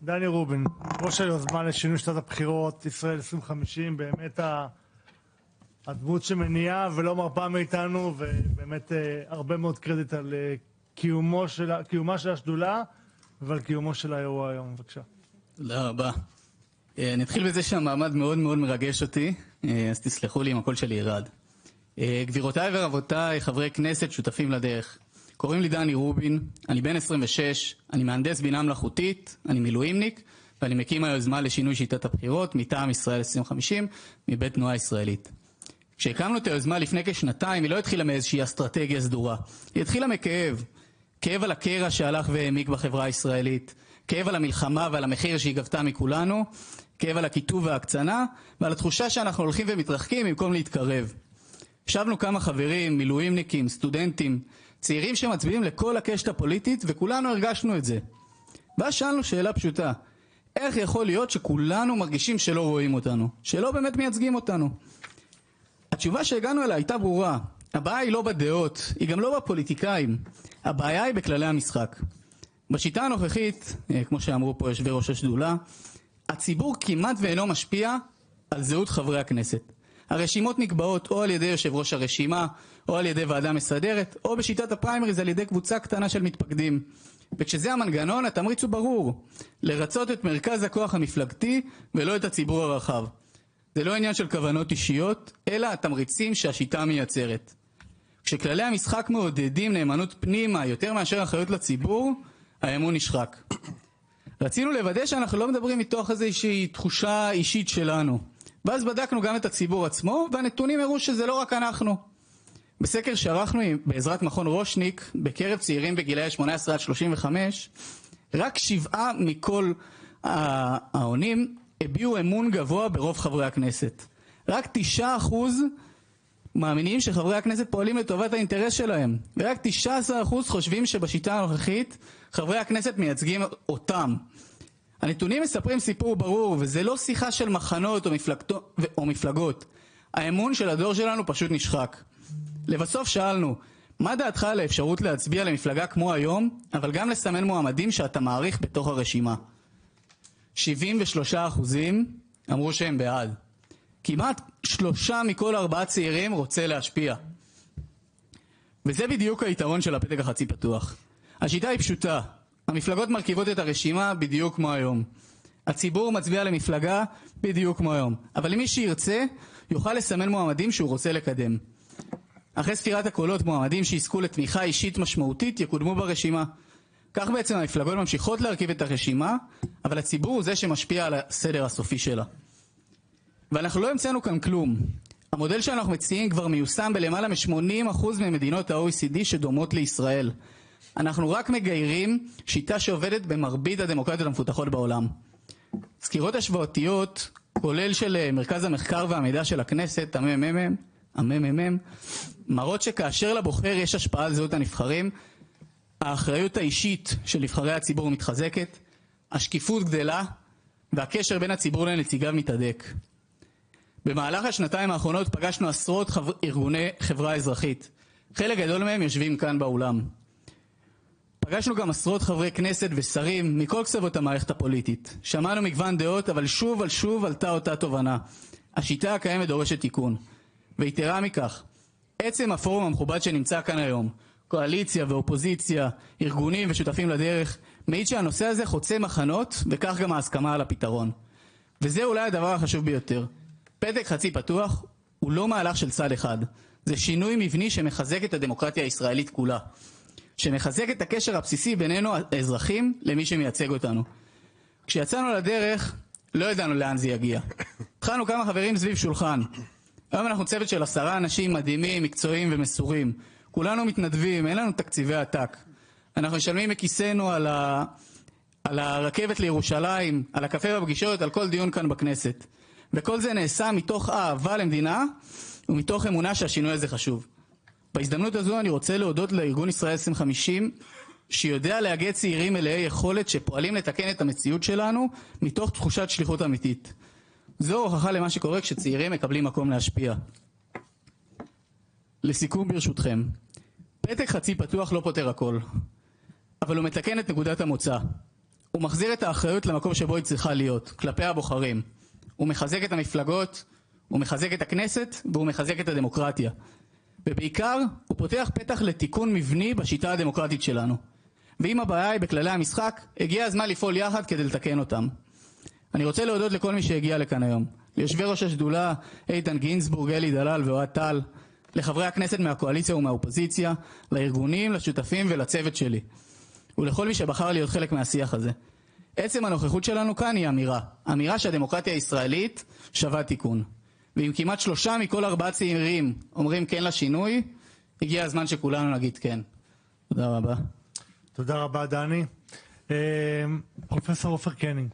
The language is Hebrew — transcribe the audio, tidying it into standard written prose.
דני רובין, ראש היוזמה לשינוי שיטת הבחירות ישראל 2050, באמת הדמות שמניעה ולא מרפה מאיתנו, ובאמת הרבה מאוד קרדיט על קיומה של השדולה ועל קיומו של האירוע היום. בבקשה. תודה רבה. אני אתחיל בזה שהמעמד מאוד מאוד מרגש אותי, אז תסלחו לי אם הקול שלי ירד. גבירותיי ורבותיי, חברי כנסת, שותפים לדרך. קוראים לי דני רובין, אני בן 26, אני מהנדס בינה מלאכותית, אני מילואימניק, ואני מקים היוזמה לשינוי שיטת הבחירות מטעם ישראל 2050 מבית תנועה ישראלית. כשהקמנו את היוזמה לפני כשנתיים, היא לא התחילה מאיזושהי אסטרטגיה סדורה. היא התחילה מכאב. כאב על הקרע שהלך והעמיק בחברה הישראלית, כאב על המלחמה ועל המחיר שהיא גבתה מכולנו, כאב על הכיתוב וההקצנה, ועל התחושה שאנחנו הולכים ומתרחקים במקום להתקרב. ישבנו כמה חברים, מילואימניקים, סטודנטים, צעירים שמצביעים לכל הקשת הפוליטית, וכולנו הרגשנו את זה. ואז שאלנו שאלה פשוטה, איך יכול להיות שכולנו מרגישים שלא רואים אותנו, שלא באמת מייצגים אותנו? התשובה שהגענו אליה הייתה ברורה, הבעיה היא לא בדעות, היא גם לא בפוליטיקאים, הבעיה היא בכללי המשחק. בשיטה הנוכחית, כמו שאמרו פה יושבי ראש השדולה, הציבור כמעט ואינו משפיע על זהות חברי הכנסת. הרשימות נקבעות או על ידי יושב ראש הרשימה, או על ידי ועדה מסדרת, או בשיטת הפריימריז על ידי קבוצה קטנה של מתפקדים. וכשזה המנגנון, התמריץ הוא ברור, לרצות את מרכז הכוח המפלגתי ולא את הציבור הרחב. זה לא עניין של כוונות אישיות, אלא התמריצים שהשיטה מייצרת. כשכללי המשחק מעודדים נאמנות פנימה יותר מאשר אחריות לציבור, האמון נשחק. רצינו לוודא שאנחנו לא מדברים מתוך איזושהי תחושה אישית שלנו. ואז בדקנו גם את הציבור עצמו, והנתונים הראו שזה לא רק אנחנו. בסקר שערכנו בעזרת מכון רושניק, בקרב צעירים בגילאי 18 עד 35, רק 7 מכל העונים הביעו אמון גבוה ברוב חברי הכנסת. רק 9% מאמינים שחברי הכנסת פועלים לטובת האינטרס שלהם, ורק 19% חושבים שבשיטה הנוכחית חברי הכנסת מייצגים אותם. הנתונים מספרים סיפור ברור, וזה לא שיחה של מחנות או מפלגות. האמון של הדור שלנו פשוט נשחק. לבסוף שאלנו, מה דעתך על האפשרות להצביע למפלגה כמו היום, אבל גם לסמן מועמדים שאתה מעריך בתוך הרשימה? 73% אמרו שהם בעד. כמעט 3 מכל 4 צעירים רוצה להשפיע. וזה בדיוק היתרון של הפתק החצי פתוח. השיטה היא פשוטה. המפלגות מרכיבות את הרשימה בדיוק כמו היום. הציבור מצביע למפלגה בדיוק כמו היום. אבל מי שירצה יוכל לסמן מועמדים שהוא רוצה לקדם. אחרי ספירת הקולות, מועמדים שיזכו לתמיכה אישית משמעותית יקודמו ברשימה. כך בעצם המפלגות ממשיכות להרכיב את הרשימה, אבל הציבור הוא זה שמשפיע על הסדר הסופי שלה. ואנחנו לא המצאנו כאן כלום. המודל שאנחנו מציעים כבר מיושם בלמעלה מ-80% ממדינות ה-OECD שדומות לישראל. אנחנו רק מגיירים שיטה שעובדת במרבית הדמוקרטיות המפותחות בעולם. סקירות השוואתיות, כולל של מרכז המחקר והמידע של הכנסת, הממ"מ, מראות שכאשר לבוחר יש השפעה על זהות הנבחרים, האחריות האישית של נבחרי הציבור מתחזקת, השקיפות גדלה, והקשר בין הציבור לנציגיו מתהדק. במהלך השנתיים האחרונות פגשנו עשרות ארגוני חברה אזרחית. חלק גדול מהם יושבים כאן באולם. פגשנו גם עשרות חברי כנסת ושרים מכל קצוות המערכת הפוליטית. שמענו מגוון דעות, אבל שוב על שוב עלתה אותה תובנה. השיטה הקיימת דורשת תיקון. ויתרה מכך, עצם הפורום המכובד שנמצא כאן היום, קואליציה ואופוזיציה, ארגונים ושותפים לדרך, מעיד שהנושא הזה חוצה מחנות, וכך גם ההסכמה על הפתרון. וזה אולי הדבר החשוב ביותר. פתק חצי פתוח הוא לא מהלך של צד אחד. זה שינוי מבני שמחזק את הדמוקרטיה הישראלית כולה. שמחזק את הקשר הבסיסי בינינו האזרחים למי שמייצג אותנו. כשיצאנו לדרך, לא ידענו לאן זה יגיע. התחלנו כמה חברים סביב שולחן. היום אנחנו צוות של 10 אנשים מדהימים, מקצועיים ומסורים. כולנו מתנדבים, אין לנו תקציבי עתק. אנחנו משלמים מכיסנו על הרכבת לירושלים, על הקפה בפגישות, על כל דיון כאן בכנסת. וכל זה נעשה מתוך אהבה למדינה ומתוך אמונה שהשינוי הזה חשוב. בהזדמנות הזו אני רוצה להודות לארגון ישראל 2050 שיודע להגיע צעירים מלאי יכולת שפועלים לתקן את המציאות שלנו מתוך תחושת שליחות אמיתית. זו הוכחה למה שקורה כשצעירים מקבלים מקום להשפיע. לסיכום ברשותכם, פתק חצי פתוח לא פותר הכל, אבל הוא מתקן את נקודת המוצא. הוא הוא מחזיר את האחריות למקום שבו היא צריכה להיות, כלפי הבוחרים. הוא מחזק את המפלגות, הוא מחזק את הכנסת, והוא מחזק את הדמוקרטיה. ובעיקר, הוא פותח פתח לתיקון מבני בשיטה הדמוקרטית שלנו. ואם הבעיה היא בכללי המשחק, הגיע הזמן לפעול יחד כדי לתקן אותם. אני רוצה להודות לכל מי שהגיע לכאן היום. ליושבי ראש השדולה, איתן גינזבורג, אלי דלל ואוהד טל, לחברי הכנסת מהקואליציה ומהאופוזיציה, לארגונים, לשותפים ולצוות שלי. ולכל מי שבחר להיות חלק מהשיח הזה. עצם הנוכחות שלנו כאן היא אמירה שהדמוקרטיה הישראלית שווה תיקון. ואם כמעט 3 מכל 4 צעירים אומרים כן לשינוי, הגיע הזמן שכולנו נגיד כן. תודה רבה. תודה רבה דני. פרופסור עופר קנינג.